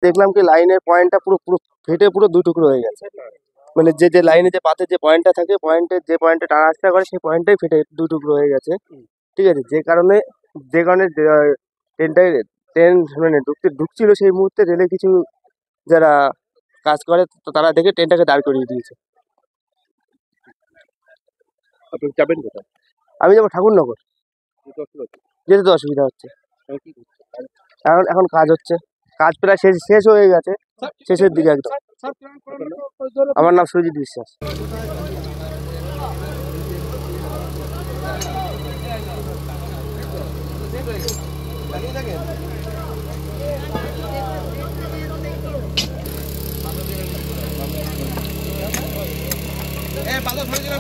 দেখলাম কি লাইনের পয়েন্টটা পুরো পুরো ফেটে পুরো দুই টুকরো হয়ে গেছে। মানে যে যে লাইনে যে পাতে যে পয়েন্টটা থাকে, পয়েন্টের যে পয়েন্টে টানা আসতে করে সেই পয়েন্টটাই ফেটে দুই টুকরো হয়ে গেছে। ঠিক আছে, যে কারণে ট্রেন মানে ঢুকছিল সেই মুহূর্তে রেলে কিছু যারা কাজ করে তো তারা দেখে ট্রেনটাকে দাঁড় করিয়ে দিয়েছে। আপনি যাবেন কোথায়? আমি যাবো ঠাকুরনগর, যেতে তো অসুবিধা হচ্ছে। এখন কাজ হচ্ছে, কাজ প্রায় শেষ হয়ে গেছে, শেষের দিকে একদম। আমার নাম সুজিত বিশ্বাস।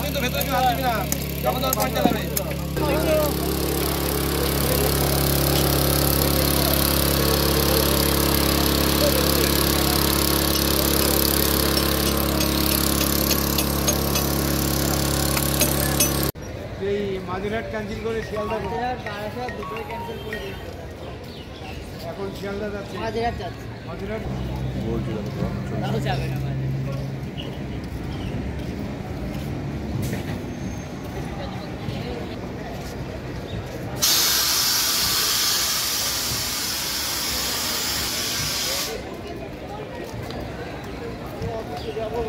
কিন্তু ভেতরে কেউ হাত দিবি না, যখন তোর পয়েন্ট চালাবে। এই মাঝেরহাট ক্যান্সেল করে শিয়ালদা, বারাসাত দুটোই ক্যান্সেল করে দিয়েছে। এখন শিয়ালদা যাচ্ছে, মাঝেরহাট যাচ্ছে। মাঝেরহাট বলছিল তাও যাবে না মাঝেরহাট। যাবো